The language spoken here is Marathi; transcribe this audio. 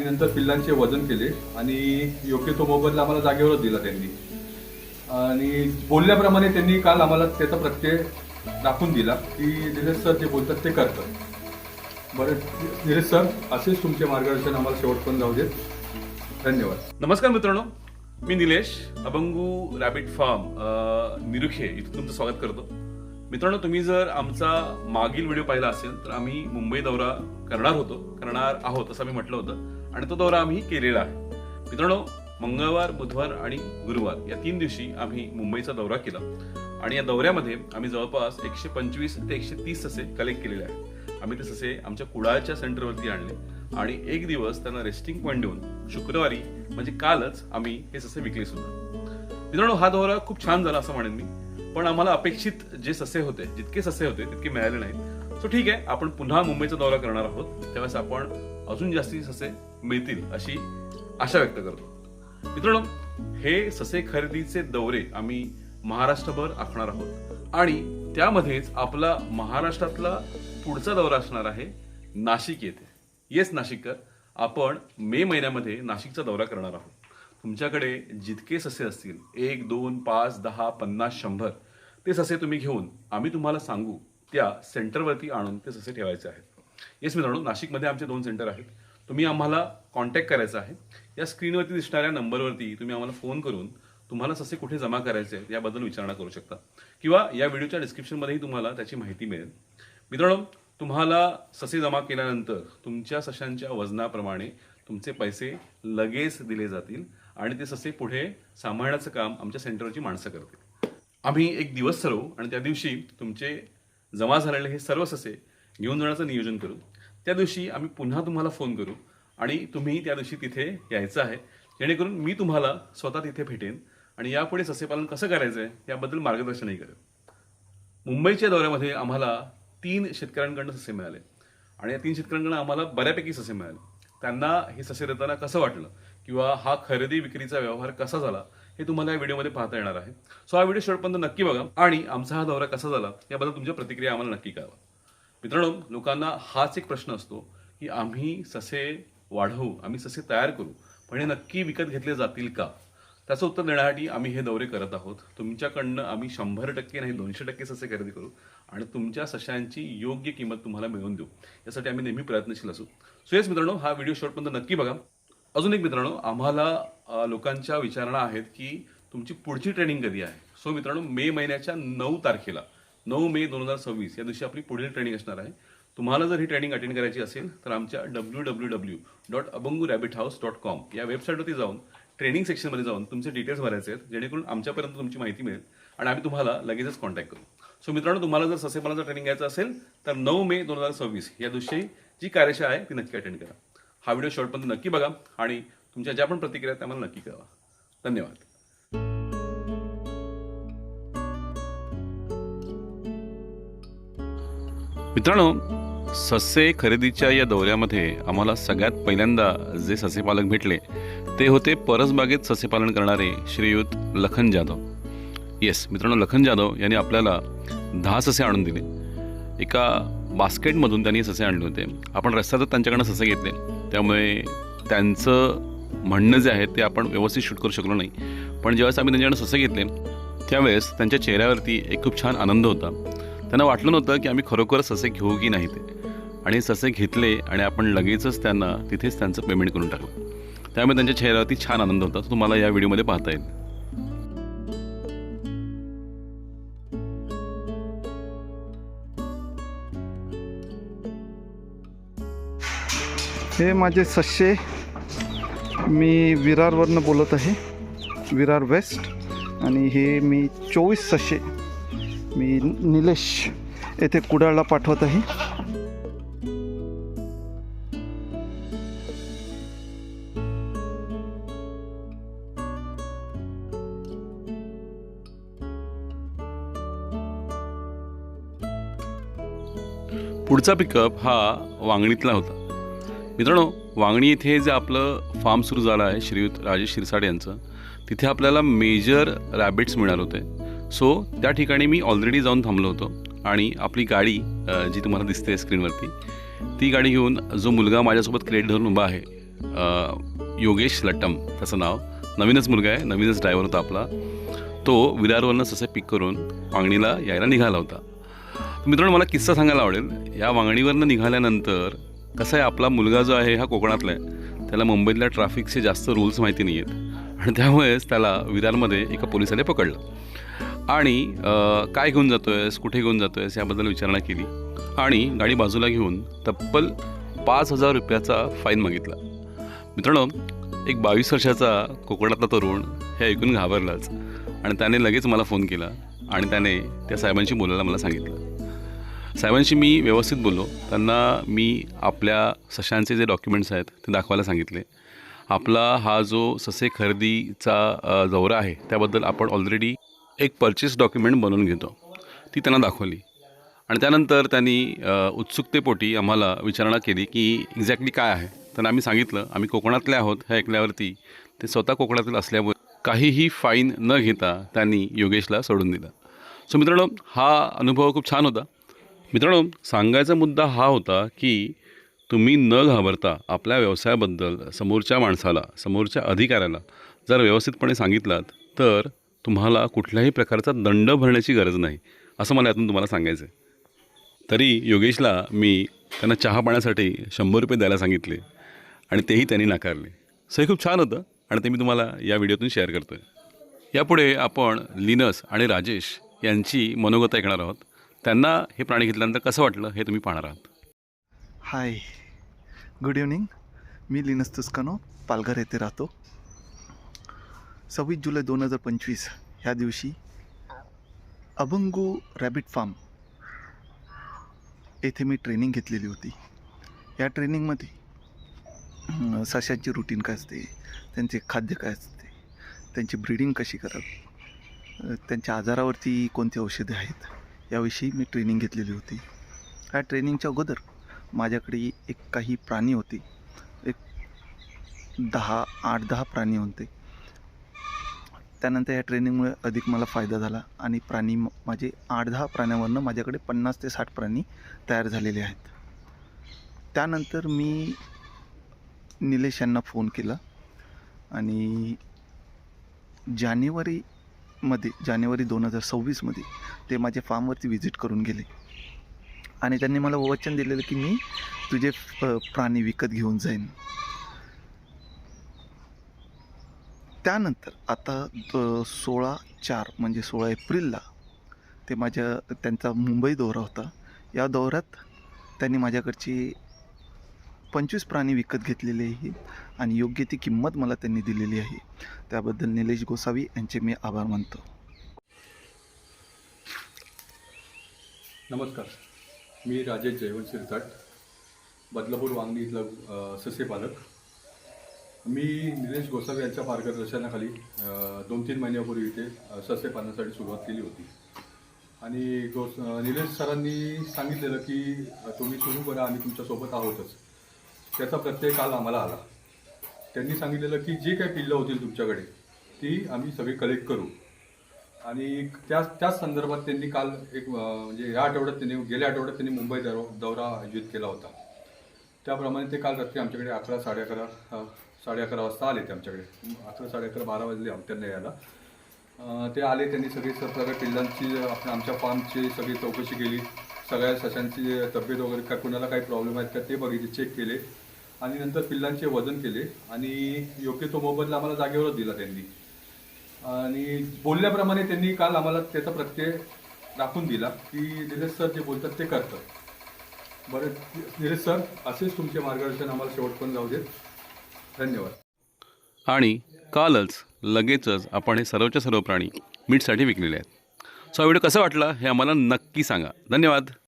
नंतर पिल्लांचे वजन केले आणि योग्य तो मोबदला आम्हाला जागेवरच दिला त्यांनी. आणि बोलल्याप्रमाणे त्यांनी काल आम्हाला त्याचा प्रत्यय दाखवून दिला की निलेश सर जे बोलतात ते करतात. बरं निलेश सर, असेच तुमचे मार्गदर्शन आम्हाला शेवटपर्यंत जाऊ देत. धन्यवाद. नमस्कार मित्रांनो, मी निलेश, अभंगू रॅबिट फार्म निरुखे इथं तुमचं स्वागत करतो. मित्रांनो, तुम्ही जर आमचा मागील व्हिडिओ पाहिला असेल तर आम्ही मुंबई दौरा करणार आहोत असं आम्ही म्हटलं होतं आणि तो दौरा आम्ही केलेला आहे. मित्रांनो, मंगळवार, बुधवार आणि गुरुवार या 3 दिवशी आम्ही मुंबईचा दौरा केला आणि या दौऱ्यामध्ये आम्ही जवळपास 125 ते 130 ससे कलेक्ट केलेले आहेत. आम्ही ते ससे आमच्या कुडाळच्या सेंटरवरती आणले आणि 1 दिवस त्यांना रेस्टिंग पॉईंट देऊन शुक्रवारी म्हणजे कालच आम्ही हे ससे विकले सुद्धा. मित्रांनो, हा दौरा खूप छान झाला असं म्हणेन मी, पण आम्हाला अपेक्षित जे ससे होते, जितके ससे होते तितके मिळाले नाहीत. सो ठीक आहे, आपण पुन्हा मुंबईचा दौरा करणार आहोत, त्यावेळेस आपण अजून जास्ती ससे मिळतील अशी आशा व्यक्त करतो. मित्रांनो, हे ससे खरेदीचे दौरे आम्ही महाराष्ट्रभर आखणार आहोत आणि त्यामध्येच आपला महाराष्ट्रातला पुढचा दौरा असणार आहे नाशिक येथे. येस नाशिककर, आपण मे महिन्यामध्ये नाशिकचा दौरा करणार आहोत. तुमच्याकडे जितके ससे असतील 1, 2, 5, 10, 50, 100 ते ससे तुम्ही घेऊन आम्ही तुम्हाला सांगू त्या सेंटरवरती आणून ते ससे ठेवायचे आहेत. येस मित्रांनो, नाशिकमध्ये आमचे 2 सेंटर आहेत. तुम्ही आम्हाला कॉन्टॅक्ट करायचा आहे. या स्क्रीनवरती दिसणाऱ्या नंबरवरती तुम्ही आम्हाला फोन करून तुम्हाला ससे कुठे जमा करायचे याबद्दल विचारणा करू शकता किंवा या व्हिडिओच्या डिस्क्रिप्शनमध्येही तुम्हाला त्याची माहिती मिळेल. मित्रांनो, तुम्हाला ससे जमा केल्यानंतर तुमच्या सशांच्या वजनाप्रमाणे तुमचे पैसे लगेच दिले जातील आणि ते ससे पुढे सांभाळण्याचं काम आमच्या सेंटरची माणसं करतील. आम्ही एक दिवस ठरवू आणि त्या दिवशी तुमचे जमा झालेले हे सर्व ससे घेऊन जाण्याचं नियोजन करू. त्या दिवशी आम्ही पुन्हा तुम्हाला फोन करू आणि तुम्ही त्या दिवशी तिथे यायचं आहे, जेणेकरून मी तुम्हाला स्वतः तिथे भेटेन आणि यापुढे ससेपालन कसं करायचं आहे याबद्दल मार्गदर्शनही करेन. मुंबईच्या दौऱ्यामध्ये आम्हाला 3 शेतकऱ्यांकडून ससे मिळाले आणि या 3 शेतकऱ्यांकडून आम्हाला बऱ्यापैकी ससे मिळाले. त्यांना हे ससे देताना कसं वाटलं किंवा हा खरेदी विक्रीचा व्यवहार कसा झाला हे तुम्हाला या व्हिडिओमध्ये पाहता येणार आहे. सो हा व्हिडिओ शेवटपर्यंत नक्की बघा आणि आमचा हा दौरा कसा झाला याबद्दल तुमच्या प्रतिक्रिया आम्हाला नक्की कळवा. मित्रांनो, लोकांना हाच एक प्रश्न असतो की आम्ही ससे वाढवू, आम्ही ससे तयार करू, पण हे नक्की विकत घेतले जातील का? त्याचं उत्तर देण्यासाठी आम्ही हे दौरे करत आहोत. तुमच्याकडनं आम्ही 100% नाही 200% ससे खरेदी करू आणि तुमच्या सशांची योग्य किंमत तुम्हाला मिळवून देऊ, यासाठी आम्ही नेहमी प्रयत्नशील असू. सो येस मित्रांनो, हा व्हिडिओ शेवटपर्यंत नक्की बघा. अजून एक मित्रांनो, आम्हाला लोकांच्या विचारणा आहेत की तुमची पुढची ट्रेनिंग कधी आहे. सो मित्रांनो, मे महिन्याच्या 9 तारखेला 9 मे 2026 या दिवशी आपली पुढील ट्रेनिंग असणार आहे. तुम्हाला जर ही ट्रेनिंग अटेंड करायची असेल तर आमच्या www.abangurabbithouse.com या वेबसाईटवरती जाऊन ट्रेनिंग सेक्शनमध्ये जाऊन तुमचे डिटेल्स भरायचे आहेत, जेणेकरून आमच्यापर्यंत तुमची माहिती मिळेल आणि आम्ही तुम्हाला लगेचच कॉन्टॅक्ट करू. सो मित्रांनो, तुम्हाला जर ससेपालनाचं ट्रेनिंग घ्यायचं असेल तर 9 मे 2026 या दिवशी जी कार्यशाळा आहे ती नक्की अटेंड करा. हा व्हिडिओ शेवटपर्यंत नक्की बघा आणि तुमच्या ज्या पण प्रतिक्रिया आहेत त्या मला नक्की कळवा. धन्यवाद. मित्रांनो, ससे खरेदीच्या या दौऱ्यामध्ये आम्हाला सगळ्यात पहिल्यांदा जे ससेपालक भेटले ते होते परसबागेत ससेपालन करणारे श्रीयुत लखन जाधव. येस मित्रांनो, लखन जाधव यांनी आपल्याला 10 ससे आणून दिले. एका बास्केटमधून त्यांनी ससे आणले होते. आपण रस्त्यातच त्यांच्याकडनं ससे घेतले, त्यामुळे त्यांचं म्हणणं जे आहे ते आपण व्यवस्थित शूट करू शकलो नाही. पण ज्यावेळेस आम्ही त्यांच्याकडनं ससे घेतले त्यावेळेस त्यांच्या चेहऱ्यावरती एक खूप छान आनंद होता. त्यांना वाटलं नव्हतं की आम्ही खरोखर ससे घेऊ की नाही ते, आणि ससे घेतले आणि आपण लगेचच त्यांना तिथेच त्यांचं पेमेंट करून टाकलं. त्यामुळे त्यांच्या चेहऱ्यावरती छान आनंद होता. तो तुम्हाला या व्हिडिओमध्ये पाहता येईल. हे माझे ससे, मी विरारवरनं बोलत आहे, विरार वेस्ट. आणि हे मी 24 ससे मी निलेश येथे कुडाळला पाठवत आहे. पुढचा पिकअप हा वांगणीतला होता. मित्रांनो, वांगणी येथे जे आपलं फार्म सुरू झालं आहे श्रीयुत राजेश शिरसाट यांचं, तिथे आपल्याला मेजर रॅबिट्स मिळाले होते. सो त्या ठिकाणी मी ऑलरेडी जाऊन थांबलो होतो आणि आपली गाडी जी तुम्हाला दिसते स्क्रीनवरती, ती गाडी घेऊन जो मुलगा माझ्यासोबत क्रेट धरून उभा आहे योगेश लट्टम त्याचं नाव. नवीनच मुलगा आहे, नवीनच ड्रायव्हर होता आपला. तो विरारवरनं ससे पिक करून वांगणीला यायला निघाला होता. मित्रांनो, मला किस्सा सांगायला आवडेल. या वांगणीवरनं निघाल्यानंतर कसं आहे, आपला मुलगा जो आहे हा कोकणातला आहे, त्याला मुंबईतल्या ट्रॅफिकचे जास्त रूल्स माहिती नाही आहेत आणि त्यामुळेच त्याला विरारमध्ये एका पोलिसाने पकडलं आणि काय घेऊन जातो आहेस, कुठे घेऊन जातो आहेस याबद्दल विचारणा केली आणि गाडी बाजूला घेऊन तब्बल 5,000 रुपयाचा फाईन मागितला. मित्रांनो, एक 22 वर्षाचा कोकणातला तरुण हे ऐकून घाबरलाच आणि त्याने लगेच मला फोन केला आणि त्याने त्या साहेबांशी बोलायला मला सांगितलं. साहेबांशी मी व्यवस्थित बोललो. त्यांना मी आपल्या सशांचे जे डॉक्युमेंट्स आहेत ते दाखवायला सांगितले. आपला हा जो ससे खरेदीचा दौरा आहे त्याबद्दल आपण ऑलरेडी एक परचेस डॉक्युमेंट बनवून घेतो, ती त्यांना दाखवली आणि त्यानंतर त्यांनी उत्सुकतेपोटी आम्हाला विचारणा केली की एक्झॅक्टली काय आहे. त्यांना आम्ही सांगितलं आम्ही कोकणातले आहोत. हे ऐकल्यावरती ते स्वतः कोकणातील असल्यामुळे काहीही फाईन न घेता त्यांनी योगेशला सोडून दिलं. सो मित्रांनो, हा अनुभव खूप छान होता. मित्रांनो, सांगायचा मुद्दा हा होता की तुम्ही न घाबरता आपल्या व्यवसायाबद्दल समोरच्या माणसाला, समोरच्या अधिकाऱ्याला जर व्यवस्थितपणे सांगितलात तर तुम्हाला कुठल्याही प्रकारचा दंड भरण्याची गरज नाही, असं मला यातून तुम्हाला सांगायचं आहे. तरी योगेशला मी त्यांना चहा पाण्यासाठी 100 रुपये द्यायला सांगितले आणि तेही त्यांनी नाकारले. सो हे खूप छान होतं आणि ते मी तुम्हाला या व्हिडिओतून शेअर करतो आहे. यापुढे आपण लिनस आणि राजेश यांची मनोगत ऐकणार आहोत. त्यांना हे प्राणी घेतल्यानंतर कसं वाटलं हे तुम्ही पाहणार आहात. हाय, गुड इव्हनिंग. मी लिनस तुस्कानो, पालघर येथे राहतो. 26 जुलै 2025 ह्या दिवशी अभंगू रॅबिट फार्म येथे मी ट्रेनिंग घेतलेली होती. या ट्रेनिंगमध्ये सशांची रूटीन काय असते, त्यांचे खाद्य काय असते, त्यांची ब्रीडिंग कशी करावी, त्यांच्या आजारावरती कोणती औषधे आहेत याविषयी मी ट्रेनिंग घेतलेली होती. ह्या ट्रेनिंगच्या अगोदर माझ्याकडे एक काही प्राणी होते. एक 8-10 प्राणी होते. त्यानंतर या ट्रेनिंगमुळे अधिक मला फायदा झाला आणि प्राणी माझे 8-10 प्राण्यांवरनं माझ्याकडे 50 ते 60 प्राणी तयार झालेले आहेत. त्यानंतर मी निलेश यांना फोन केला आणि जानेवारी 2026 ते माझ्या फार्मवरती व्हिजिट करून गेले आणि त्यांनी मला वचन दिलेलं की मी तुझे प्राणी विकत घेऊन जाईन. त्यानंतर आता 16/4 म्हणजे 16 एप्रिलला त्यांचा मुंबई दौरा होता. या दौऱ्यात त्यांनी माझ्याकडची 25 प्राणी विकत घेतलेले आहे आणि योग्य ती किंमत मला त्यांनी दिलेली आहे. त्याबद्दल निलेश गोसावी यांचे मी आभार मानतो. नमस्कार, मी राजेश जयवंत शिरसाट, बदलापूर वांगणी इथला ससे पालक. मी निलेश गोसावी यांच्या मार्गदर्शनाखाली 2-3 महिन्यापूर्वी इथे ससे पालनासाठी सुरुवात केली होती आणि निलेश सरांनी सांगितलेलं की तुम्ही सुरू करा, आम्ही तुमच्यासोबत आहोतच. त्याचा प्रत्यय काल आम्हाला आला. त्यांनी सांगितलेलं की जी काही पिल्लं होतील तुमच्याकडे ती आम्ही सगळी कलेक्ट करू आणि त्याच संदर्भात त्यांनी काल म्हणजे गेल्या आठवड्यात त्यांनी मुंबई दौरा आयोजित केला होता. त्याप्रमाणे ते काल रात्री आमच्याकडे 11-11:30 वाजता आले. ते आमच्याकडे 11-11:30-12 वाजले त्यांना यायला. ते आले, त्यांनी सगळ्या पिल्लांची आमच्या फार्मची सगळी चौकशी केली. सगळ्या सशांची तब्येत वगैरे काय, कुणाला काही प्रॉब्लेम आहेत का ते बघितले, चेक केले आणि नंतर पिल्लांचे वजन केले आणि योग्य तो मोबदला आम्हाला जागेवरच दिला त्यांनी. आणि बोलल्याप्रमाणे त्यांनी काल आम्हाला त्याचा प्रत्यय दाखवून दिला की निलेश सर जे बोलतात ते करतात. बरं निलेश सर, असेच तुमचे मार्गदर्शन आम्हाला शेवटपर्यंत जाऊ देत. धन्यवाद. आणि कालच लगेचच आपण हे सर्वच्या सर्व प्राणी मीटसाठी विकलेले आहेत. सो हा व्हिडिओ कसा वाटला हे आम्हाला नक्की सांगा. धन्यवाद.